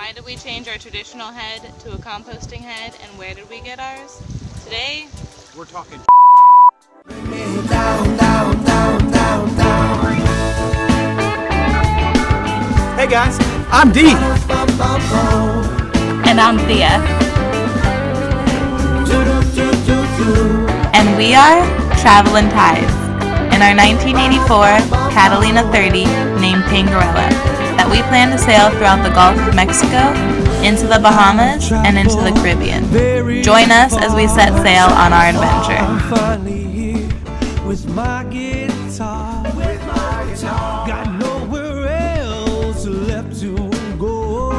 Why did we change our traditional head to a composting head, and where did we get ours? Today, we're talking Hey guys, I'm Dee. and I'm Thea. And we are Travelin' Tides in our 1984 Catalina 30 named Tangarella that we plan to sail throughout the Gulf of Mexico, into the Bahamas, and into the Caribbean. Join us as we set sail on our adventure. Got nowhere else left to go.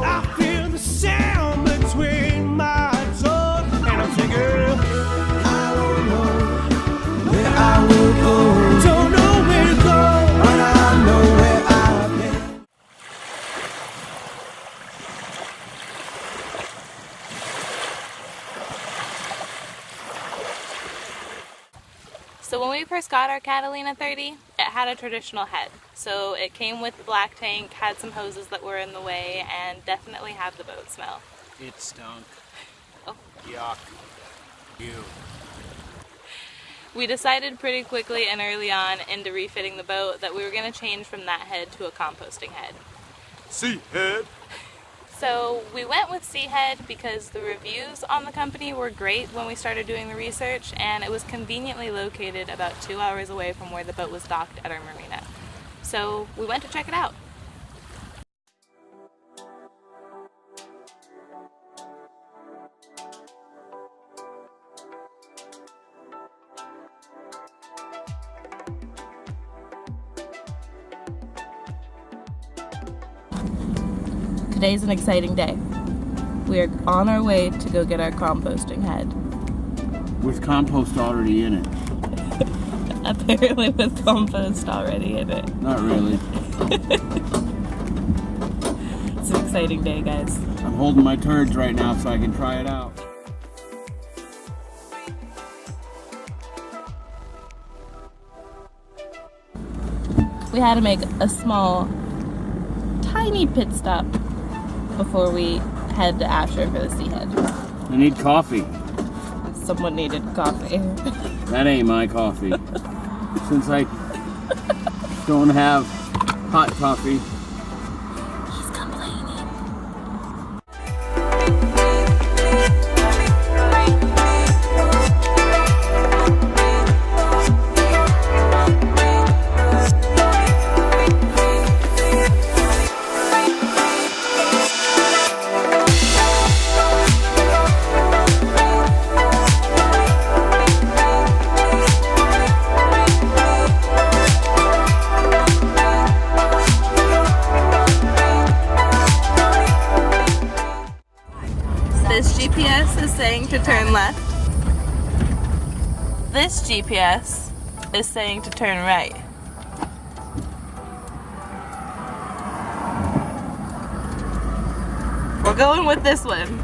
I feel the sound between my toes, and I'm thinking, I don't know where I will go. Don't know where to go, but I know where I've been. So when we first got our Catalina 30, it had a traditional head. So it came with the black tank, had some hoses that were in the way, and definitely had the boat smell. It stunk. Oh. Yuck. Ew. We decided pretty quickly and early on into refitting the boat that we were going to change from that head to a composting head. Sea head. So we went with Seahead because the reviews on the company were great when we started doing the research, and it was conveniently located about 2 hours away from where the boat was docked at our marina. So we went to check it out. Today's an exciting day. We are on our way to go get our composting head. With compost already in it. Apparently with compost already in it. Not really. It's an exciting day, guys. I'm holding my turds right now so I can try it out. We had to make a small, tiny pit stop before we head to Asher for the Seahead. I need coffee. Someone needed coffee. That ain't my coffee. Since I don't have hot coffee. He's complaining. This GPS is saying to turn left. This GPS is saying to turn right. We're going with this one.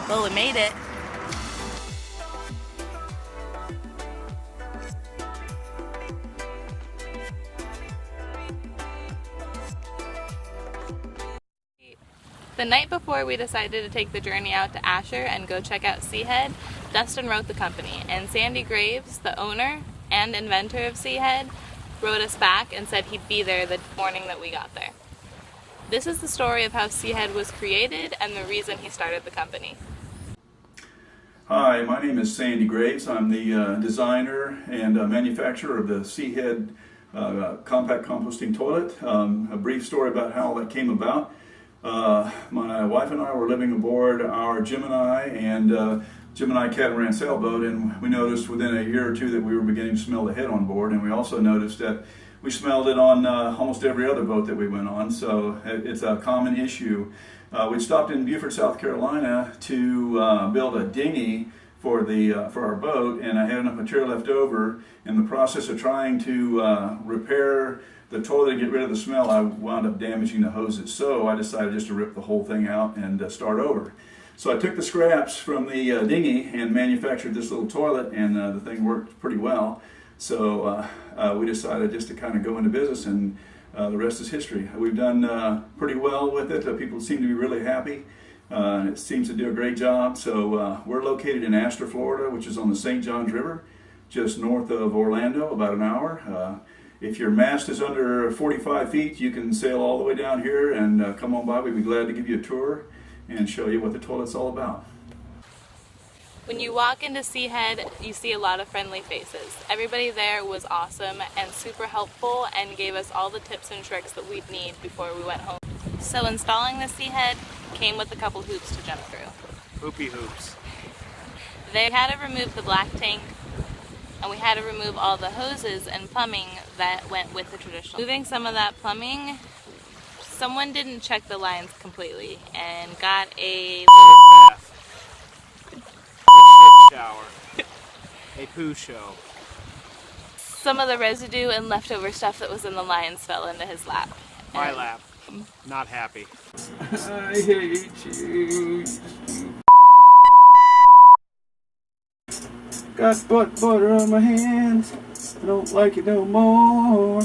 Well, we made it. The night before we decided to take the journey out to Asher and go check out Seahead, Dustin wrote the company, and Sandy Graves, the owner and inventor of Seahead, wrote us back and said he'd be there the morning that we got there. This is the story of how Seahead was created and the reason he started the company. Hi, my name is Sandy Graves. I'm the designer and manufacturer of the Seahead compact composting toilet. A brief story about how that came about. My wife and I were living aboard our Gemini catamaran sailboat, and we noticed within a year or two that we were beginning to smell the head on board, and we also noticed that we smelled it on almost every other boat that we went on, so it's a common issue. We stopped in Beaufort, South Carolina to build a dinghy for our boat, and I had enough material left over. In the process of trying to repair the toilet and get rid of the smell, I wound up damaging the hoses, so I decided just to rip the whole thing out and start over. So I took the scraps from the dinghy and manufactured this little toilet, and the thing worked pretty well. So we decided just to kind of go into business, and the rest is history. We've done pretty well with it. People seem to be really happy. It seems to do a great job. So we're located in Astor, Florida, which is on the St. Johns River, just north of Orlando, about an hour. If your mast is under 45 feet, you can sail all the way down here and come on by. We'd be glad to give you a tour and show you what the toilet's all about. When you walk into Seahead, you see a lot of friendly faces. Everybody there was awesome and super helpful and gave us all the tips and tricks that we'd need before we went home. So installing the Seahead came with a couple hoops to jump through. Hoopy hoops. They had to remove the black tank, and we had to remove all the hoses and plumbing that went with the traditional. Moving some of that plumbing, someone didn't check the lines completely and got a Bath. A shit shower. A poo show. some of the residue and leftover stuff that was in the lines fell into his lap. My lap. Not happy. I hate you. Got butter on my hands. I don't like it no more.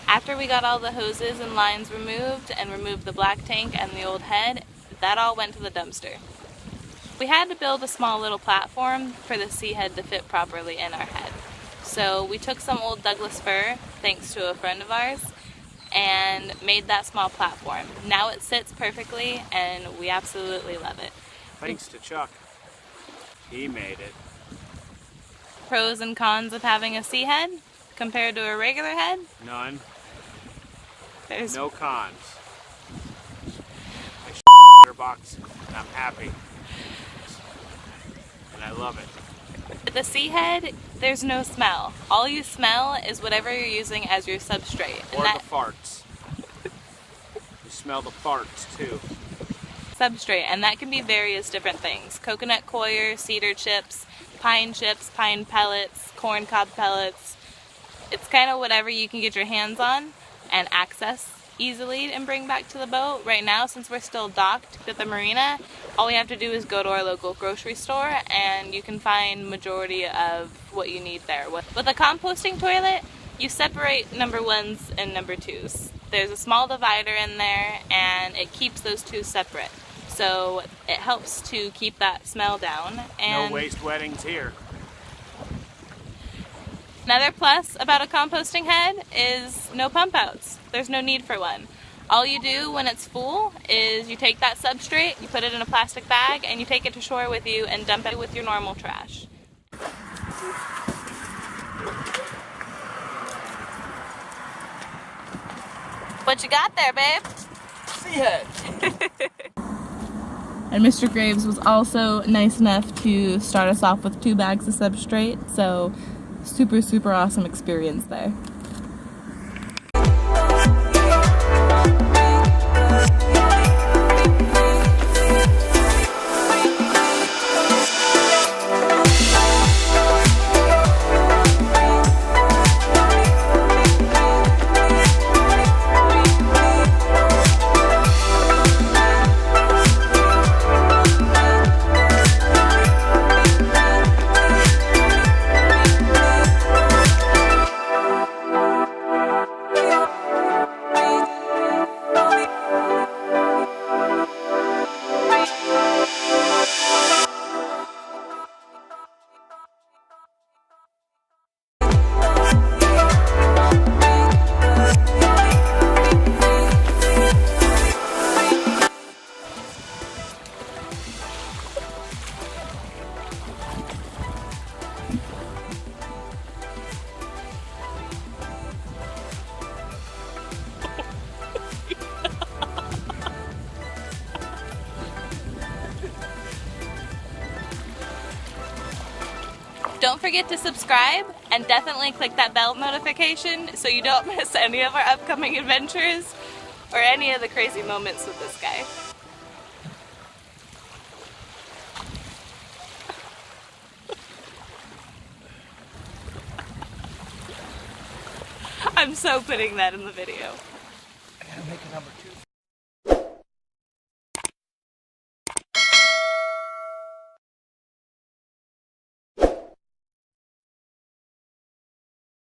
After we got all the hoses and lines removed and removed the black tank and the old head, that all went to the dumpster. We had to build a small little platform for the Seahead to fit properly in our head. So we took some old Douglas fir, thanks to a friend of ours, and made that small platform. Now it sits perfectly and we absolutely love it. Thanks to Chuck. He made it. Pros and cons of having a Seahead compared to a regular head? None. There's No cons. I box and I'm happy. And I love it. the Seahead, there's no smell. All you smell is whatever you're using as your substrate. Or the farts. You smell the farts too. Substrate, and that can be various different things. Coconut coir, cedar chips, pine pellets, corn cob pellets. It's kind of whatever you can get your hands on and access easily and bring back to the boat. Right now, since we're still docked at the marina, all we have to do is go to our local grocery store and you can find majority of what you need there. With a composting toilet, you separate number ones and number twos. There's a small divider in there and it keeps those two separate. So it helps to keep that smell down. And No waste weddings here. another plus about a composting head is no pump outs. There's no need for one. All you do when it's full is you take that substrate, you put it in a plastic bag, and you take it to shore with you and dump it with your normal trash. What you got there, babe? Seahead. And Mr. Graves was also nice enough to start us off with 2 bags of substrate, so super awesome experience there. Don't forget to subscribe and definitely click that bell notification so you don't miss any of our upcoming adventures or any of the crazy moments with this guy. I'm so putting that in the video. I gotta make a number 2.